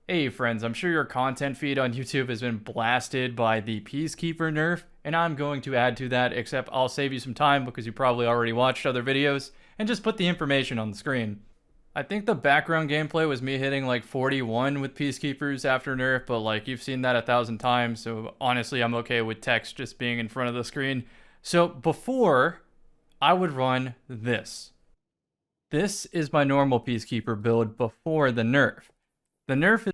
Hey friends, I'm sure your content feed on YouTube has been blasted by the Peacekeeper Nerf, and I'm going to add to that, except I'll save you some time because you probably already watched other videos, and just put the information on the screen. I think the background gameplay was me hitting like 41 with Peacekeepers after Nerf, but like you've seen that 1,000 times, so honestly I'm okay with text just being in front of the screen. So before, I would run this. This is my normal Peacekeeper build before the Nerf. The Nerf is,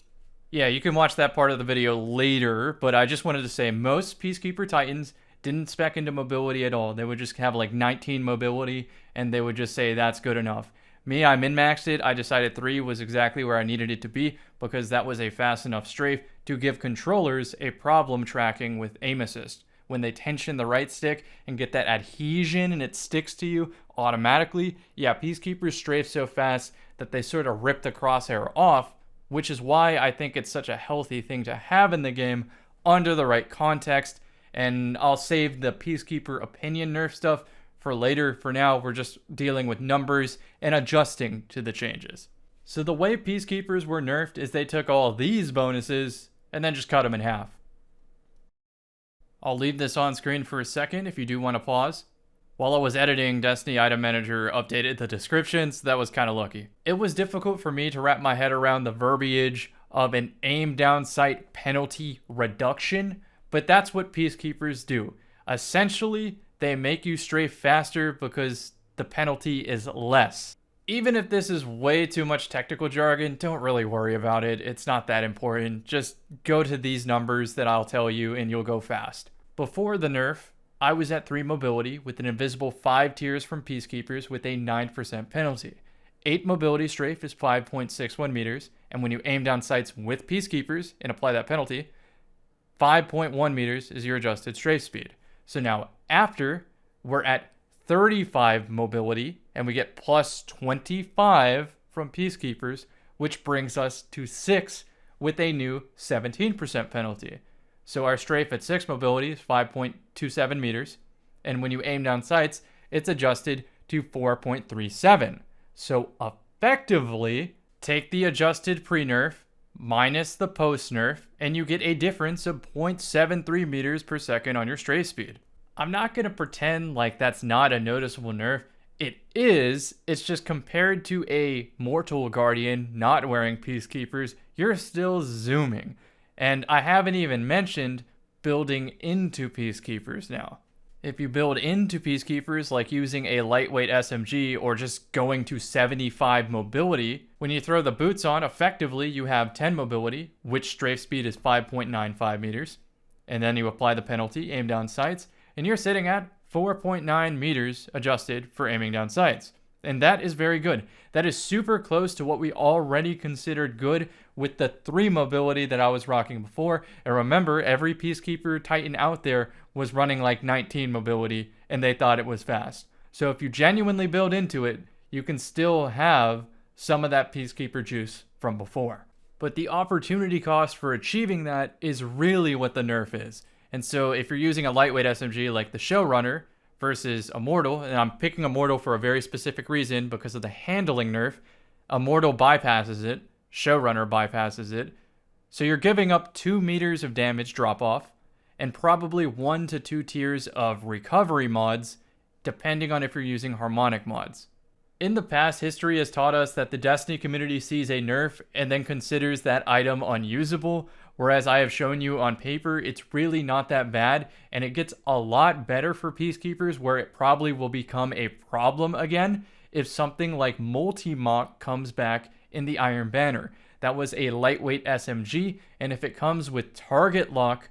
yeah, you can watch that part of the video later, but I just wanted to say most Peacekeeper Titans didn't spec into mobility at all. They would just have like 19 mobility, and they would just say that's good enough. Me, I min-maxed it. I decided 3 was exactly where I needed it to be because that was a fast enough strafe to give controllers a problem tracking with aim assist. When they tension the right stick and get that adhesion and it sticks to you automatically, yeah, Peacekeepers strafe so fast that they sort of rip the crosshair off, which is why I think it's such a healthy thing to have in the game under the right context. And I'll save the Peacekeeper opinion nerf stuff for later. For now, we're just dealing with numbers and adjusting to the changes. So the way Peacekeepers were nerfed is they took all these bonuses and then just cut them in half. I'll leave this on screen for a second if you do want to pause. While I was editing, Destiny Item Manager updated the descriptions, so that was kind of lucky. It was difficult for me to wrap my head around the verbiage of an aim down sight penalty reduction, but that's what Peacekeepers do. Essentially, they make you strafe faster because the penalty is less. Even if this is way too much technical jargon, don't really worry about it. It's not that important. Just go to these numbers that I'll tell you and you'll go fast. Before the nerf, I was at 3 mobility with an invisible 5 tiers from Peacekeepers with a 9% penalty. 8 mobility strafe is 5.61 meters, and when you aim down sights with Peacekeepers and apply that penalty, 5.1 meters is your adjusted strafe speed. So now after, we're at 35 mobility, and we get plus 25 from Peacekeepers, which brings us to 6 with a new 17% penalty. So our strafe at 6 mobility is 5.27 meters, and when you aim down sights, it's adjusted to 4.37. So effectively, take the adjusted pre-nerf minus the post-nerf, and you get a difference of 0.73 meters per second on your strafe speed. I'm not going to pretend like that's not a noticeable nerf. It is. It's just compared to a Mortal Guardian not wearing Peacekeepers, you're still zooming. And I haven't even mentioned building into Peacekeepers now. If you build into Peacekeepers, like using a lightweight SMG or just going to 75 mobility, when you throw the boots on, effectively you have 10 mobility, which strafe speed is 5.95 meters. And then you apply the penalty, aim down sights, and you're sitting at 4.9 meters adjusted for aiming down sights. And that is very good. That is super close to what we already considered good with the 3 mobility that I was rocking before. And remember, every Peacekeeper Titan out there was running like 19 mobility and they thought it was fast. So if you genuinely build into it, you can still have some of that Peacekeeper juice from before. But the opportunity cost for achieving that is really what the nerf is. And so if you're using a lightweight SMG like the Showrunner, versus Immortal, and I'm picking Immortal for a very specific reason because of the handling nerf. Immortal bypasses it, Showrunner bypasses it, so you're giving up 2 meters of damage drop off, and probably 1 to 2 tiers of recovery mods, depending on if you're using harmonic mods. In the past, history has taught us that the Destiny community sees a nerf and then considers that item unusable, whereas I have shown you on paper, it's really not that bad, and it gets a lot better for Peacekeepers where it probably will become a problem again if something like Multi-Mock comes back in the Iron Banner. That was a lightweight SMG, and if it comes with target lock,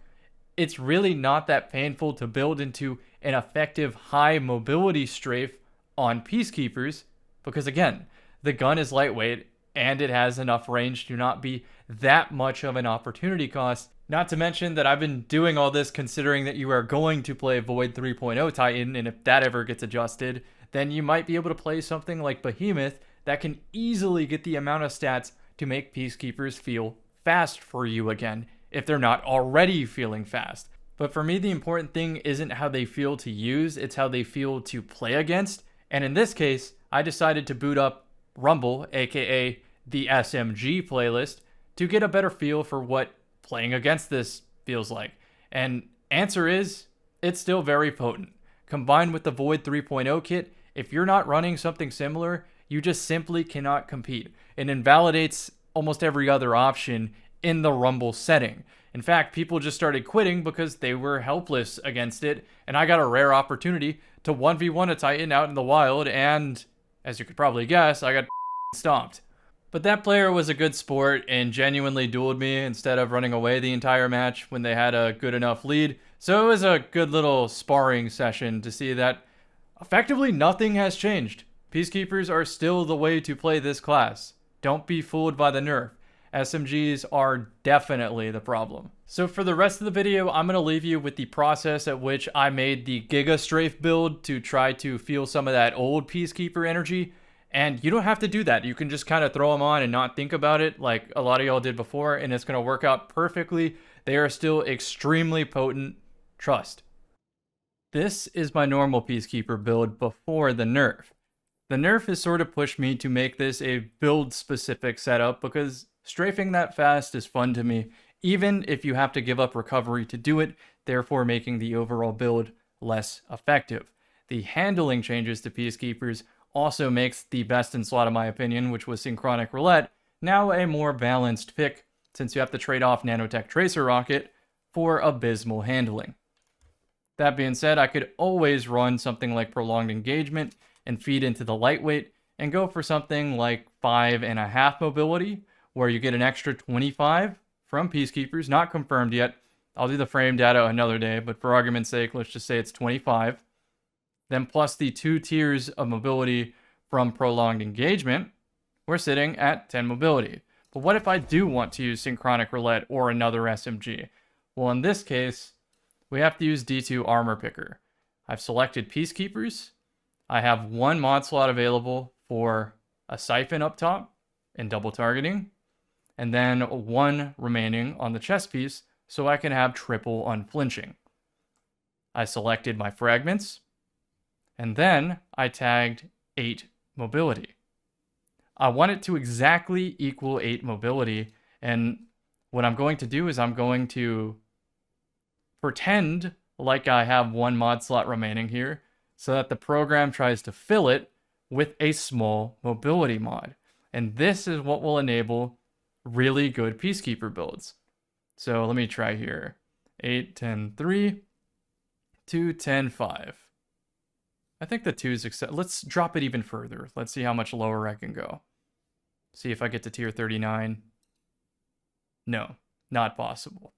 it's really not that painful to build into an effective high mobility strafe on Peacekeepers, because again, the gun is lightweight and it has enough range to not be that much of an opportunity cost. Not to mention that I've been doing all this considering that you are going to play Void 3.0 Titan, and if that ever gets adjusted, then you might be able to play something like Behemoth that can easily get the amount of stats to make Peacekeepers feel fast for you again, if they're not already feeling fast. But for me, the important thing isn't how they feel to use, it's how they feel to play against. And in this case, I decided to boot up Rumble, aka the SMG playlist, to get a better feel for what playing against this feels like. And answer is, it's still very potent. Combined with the Void 3.0 kit, if you're not running something similar, you just simply cannot compete. It invalidates almost every other option in the Rumble setting. In fact, people just started quitting because they were helpless against it, and I got a rare opportunity to 1v1 a Titan out in the wild, and as you could probably guess, I got stomped. But that player was a good sport and genuinely dueled me instead of running away the entire match when they had a good enough lead. So it was a good little sparring session to see that effectively nothing has changed. Peacekeepers are still the way to play this class. Don't be fooled by the nerf. SMGs are definitely the problem. So for the rest of the video, I'm going to leave you with the process at which I made the Giga Strafe build to try to feel some of that old Peacekeeper energy. And you don't have to do that. You can just kind of throw them on and not think about it like a lot of y'all did before, and it's going to work out perfectly. They are still extremely potent. Trust. This is my normal Peacekeeper build before the nerf. The nerf has sort of pushed me to make this a build-specific setup because strafing that fast is fun to me, even if you have to give up recovery to do it, therefore making the overall build less effective. The handling changes to Peacekeepers also makes the best in slot, in my opinion, which was Synchronic Roulette, now a more balanced pick, since you have to trade off Nanotech Tracer Rocket for abysmal handling. That being said, I could always run something like Prolonged Engagement and feed into the lightweight and go for something like 5.5 mobility, where you get an extra 25 from Peacekeepers, not confirmed yet. I'll do the frame data another day, but for argument's sake, let's just say it's 25. Then plus the 2 tiers of mobility from Prolonged Engagement, we're sitting at 10 mobility. But what if I do want to use Synchronic Roulette or another SMG? Well, in this case, we have to use D2 Armor Picker. I've selected Peacekeepers. I have 1 mod slot available for a Siphon up top and double targeting, and then 1 remaining on the chest piece so I can have triple unflinching. I selected my fragments, and then I tagged 8 mobility. I want it to exactly equal 8 mobility, and what I'm going to do is I'm going to pretend like I have 1 mod slot remaining here so that the program tries to fill it with a small mobility mod. And this is what will enable really good Peacekeeper builds. So let me try here. 8, 10, 3, 2, 10, 5. I think the 2 is accept. Let's drop it even further. Let's see how much lower I can go. See if I get to tier 39. No, not possible.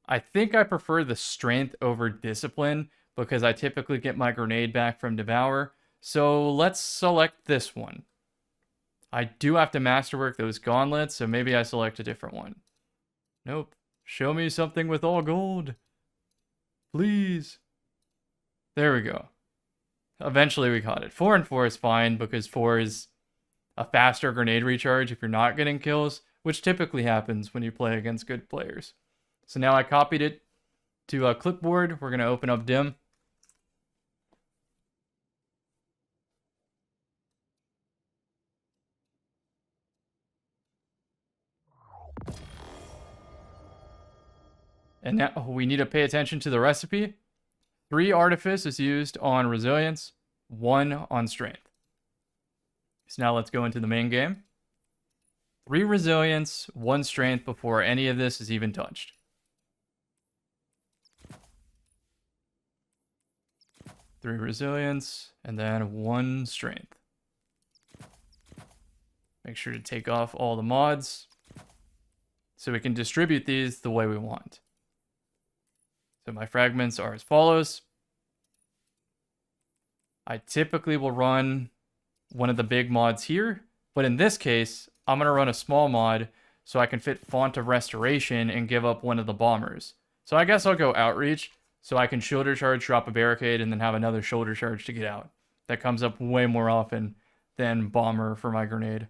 I think I prefer the strength over discipline because I typically get my grenade back from Devour. So let's select this one. I do have to masterwork those gauntlets, so maybe I select a different one. Nope. Show me something with all gold. Please. There we go. Eventually we caught it. 4 and 4 is fine because 4 is a faster grenade recharge if you're not getting kills, which typically happens when you play against good players. So now I copied it to a clipboard. We're going to open up Dim. And now we need to pay attention to the recipe. 3 Artifice is used on Resilience, 1 on Strength. So now let's go into the main game. 3 Resilience, 1 Strength before any of this is even touched. 3 Resilience, and then 1 Strength. Make sure to take off all the mods so we can distribute these the way we want. So my fragments are as follows. I typically will run one of the big mods here, but in this case, I'm going to run a small mod so I can fit Font of Restoration and give up one of the bombers. So I guess I'll go Outreach so I can shoulder charge, drop a barricade, and then have another shoulder charge to get out. That comes up way more often than bomber for my grenade.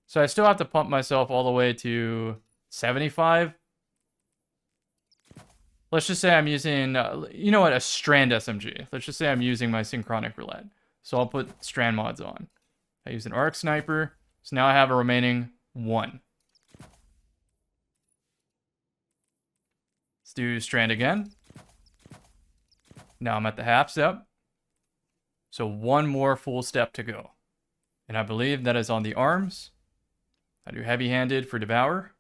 So I still have to pump myself all the way to 75. Let's just say I'm using, you know what, a Strand SMG. Let's just say I'm using my Synchronic Roulette. So I'll put Strand mods on. I use an Arc Sniper. So now I have a remaining 1. Let's do strand again. Now I'm at the half step. So one more full step to go. And I believe that is on the arms. I do heavy-handed for devour.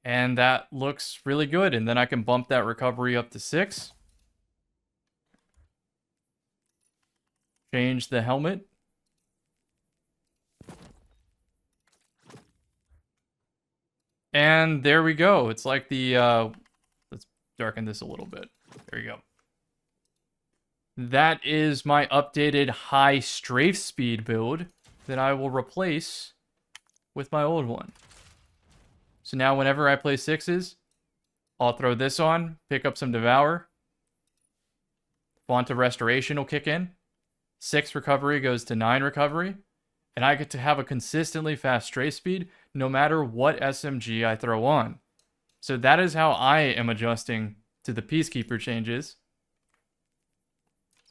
And that looks really good. And then I can bump that recovery up to 6. Change the helmet. And there we go. It's like the, let's darken this a little bit. There you go. That is my updated high strafe speed build that I will replace with my old one. So now whenever I play 6s, I'll throw this on, pick up some devour. Font of Restoration will kick in. 6 recovery goes to 9 recovery. And I get to have a consistently fast strafe speed no matter what SMG I throw on. So that is how I am adjusting to the Peacekeeper changes.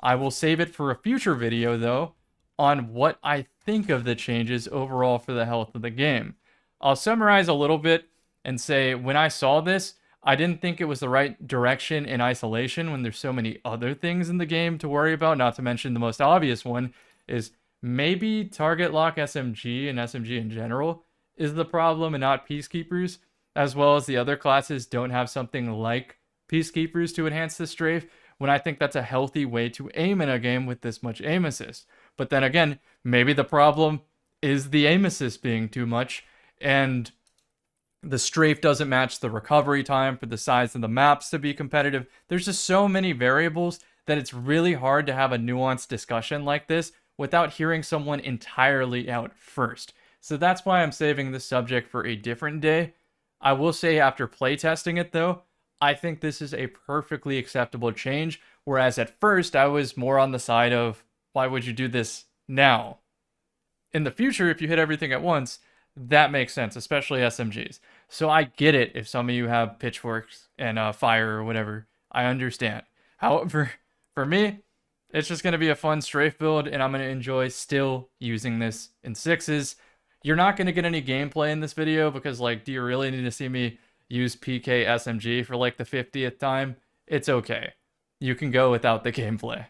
I will save it for a future video, though, on what I think of the changes overall for the health of the game. I'll summarize a little bit and say, when I saw this, I didn't think it was the right direction in isolation when there's so many other things in the game to worry about, not to mention the most obvious one is maybe target lock SMG and SMG in general is the problem and not Peacekeepers, as well as the other classes don't have something like Peacekeepers to enhance the strafe, when I think that's a healthy way to aim in a game with this much aim assist. But then again, maybe the problem is the aim assist being too much, and the strafe doesn't match the recovery time for the size of the maps to be competitive. There's just so many variables that it's really hard to have a nuanced discussion like this without hearing someone entirely out first. So that's why I'm saving this subject for a different day. I will say after playtesting it though, I think this is a perfectly acceptable change, whereas at first I was more on the side of, why would you do this now? In the future, if you hit everything at once, that makes sense, especially SMGs. So I get it if some of you have pitchforks and fire or whatever. I understand. However, for me, it's just going to be a fun strafe build, and I'm going to enjoy still using this in 6s. You're not going to get any gameplay in this video because, like, do you really need to see me use PK SMG for like the 50th time? It's okay. You can go without the gameplay.